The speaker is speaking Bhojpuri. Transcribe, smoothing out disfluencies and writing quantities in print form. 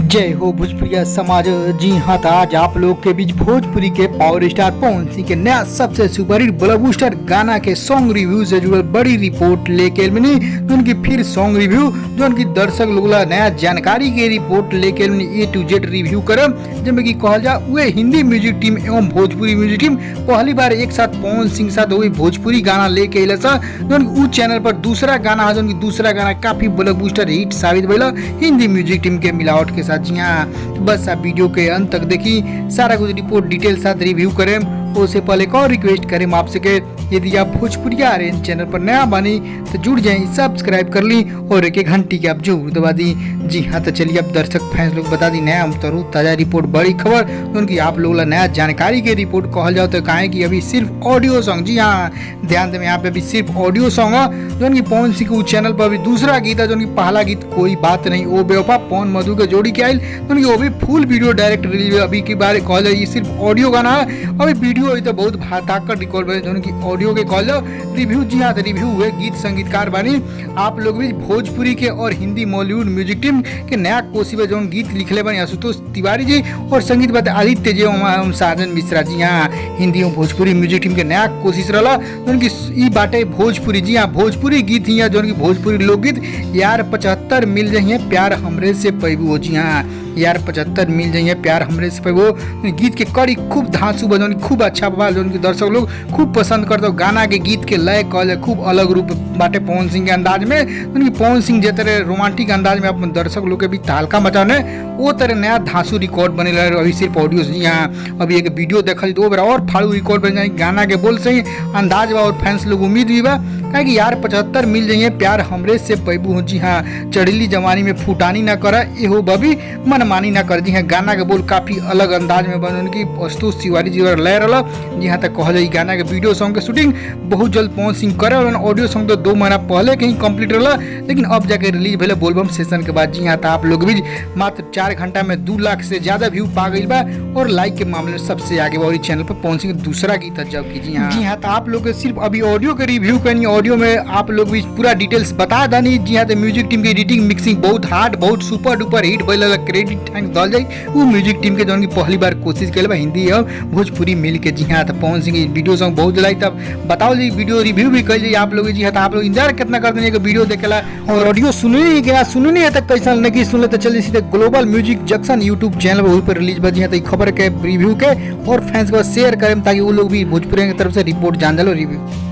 जय हो भोजपुरिया समाज। जी हाँ, तो आज आप लोग के बीच भोजपुरी के पावर स्टार पवन सिंह के नया सबसे सुपरहिट ब्लॉकबस्टर गाना के सॉन्ग रिव्यू से जुड़ल बड़ी रिपोर्ट लेके मिली। उनकी फिर सॉन्ग रिव्यू जो उनकी दर्शक लोग नया जानकारी के रिपोर्ट लेके A to Z रिव्यू करम, जिसमें की कहल जा वे हिंदी म्यूजिक टीम एवं भोजपुरी म्यूजिक टीम पहली बार एक साथ पवन सिंह साथ वही भोजपुरी गाना लेके अल उस चैनल पर दूसरा गाना है, दूसरा गाना काफी ब्लॉकबस्टर हिट साबित भइल हिंदी म्यूजिक टीम के मिलावट के साथ। जी हाँ, बस आप वीडियो के अंत तक देखी, सारा कुछ रिपोर्ट डिटेल साथ रिव्यू करें। उससे पहले एक और रिक्वेस्ट करें आपसे के यदि आप भोजपुरिया आर्यन चैनल पर नया बनी तो जुड़ जाए, सब्सक्राइब कर ली और एक घंटी के आप जरूर दबा दी। जी हाँ, तो चलिए अब दर्शक फैंस लोग बता दी नया तरू ताजा रिपोर्ट बड़ी खबर उनकी आप लोग नया जानकारी के रिपोर्ट कहल जाओ तो कहें कि अभी सिर्फ ऑडियो सॉन्ग। जी हाँ, ध्यान दें यहाँ पे अभी सिर्फ ऑडियो सॉन्ग है जो उनकी पवन सिंह के चैनल पर अभी दूसरा गीत है जो उनकी पहला गीत कोई बात नहीं ओ बेवफा पवन मधु के जोड़ी के आयल उनकी वो भी फुल वीडियो डायरेक्ट रिलीज अभी की बार कहल जाए ये सिर्फ ऑडियो गाना है। अभी वीडियो तो बहुत ताकत रिकॉर्ड बने उनकी ऑडियो के कहल जाओ रिव्यू। जी हाँ, तो रिव्यू हुए गीत संगीतकार बानी आप लोग भी भोजपुरी के और हिंदी बॉलीवुड म्यूजिक टीम के नया कोशिश जो गीत लिखले बने आशुतोष तिवारी जी और संगीत बात आदित्य जी एवं साजन मिश्रा। जी हाँ, हिंदी और भोजपुरी म्यूजिक टीम के नया कोशिश रहा उनकी ई बाटे भोजपुरी। जी हाँ, भोजपुरी गीत ही जो भोजपुरी लोकगीत यार 75 मिल जाइए प्यार हमरे से पैबू हो। जी हाँ, यार 75 मिल जाइए प्यार हमरे से पैबू गीत के कड़ी खूब धांसू बजौन खूब अच्छा बा जो उनके दर्शक लोग खूब पसंद करते। गाना के गीत के लय कहल खूब अलग रूप बाटे पवन सिंह के अंदाज में उनकी पवन सिंह जे तरह रोमांटिक अंदाज में अपन दर्शक लोग के भी तालका मचाने वो तरह नया धांसू रिकॉर्ड बने रहे अभी सिर्फ ऑडियो। जी हाँ, अभी एक वीडियो देखल दो बार और फाड़ू रिकॉर्ड बन जाए गाना के बोल सही अंदाज बा और फैंस लोग उम्मीद भी बा कि यार 75 मिल जाइए प्यार हमरे से पैबू हो। जी हाँ, चढ़ीली जवानी में फुटानी ना करा एहो बबी मनमानी ना कर। जी हाँ, गाना के बोल काफी अलग अंदाज में बन उनकी आशुतोष तिवारी जी लय रहा। जी हाँ, तक कहल गाना के वीडियो सॉन्ग के शूटिंग बहुत जल्द पवन सिंह करे और ऑडियो सॉन्ग तो 2 महीना पहले कहीं कंप्लीट रहा लेकिन अब जाके रिलीज भले बोलबम सेशन के बाद। जी हाँ, तो आप लोग भी मात्र 4 घंटा में 2 लाख से ज्यादा व्यू पा गई बा और लाइक के मामले में सबसे आगे बा और चैनल पर पवन सिंह दूसरा गीत जब की। जी हाँ, तो आप लोग सिर्फ अभी ऑडियो के रिव्यू करनी, ऑडियो में आप लोग भी पूरा डिटेल्स बता दानी। जी हाँ, तो म्यूजिक टीम की एडिटिंग मिक्सिंग बहुत हार्ड बहुत सुपर डुपर हिट भइल क्रेडिट थैंक दल जाए वो म्यूजिक टीम के जो पहली बार कोशिश कल हिंदी और भोजपुरी मिल के। जी हाँ, तो पवन सिंह की वीडियो सॉन्ग बहुत जल्द तब बताओ जी वीडियो रिव्यू भी कर आप लोग। जी हाँ, तो आप लोग इंतजार कितना करते हैं वीडियो देखेला और ऑडियो सुनने गया सुनने है तक कैसा नहीं सुनले तो चलिए सीधे global music junction YouTube channel वहीं पर रिलीज बा। जी हाँ, तो खबर के रिव्यू के और फैंस को शेयर करें ताकि वो लोग भी भोजपुरी की तरफ से रिपोर्ट जान जालो रिव्यू।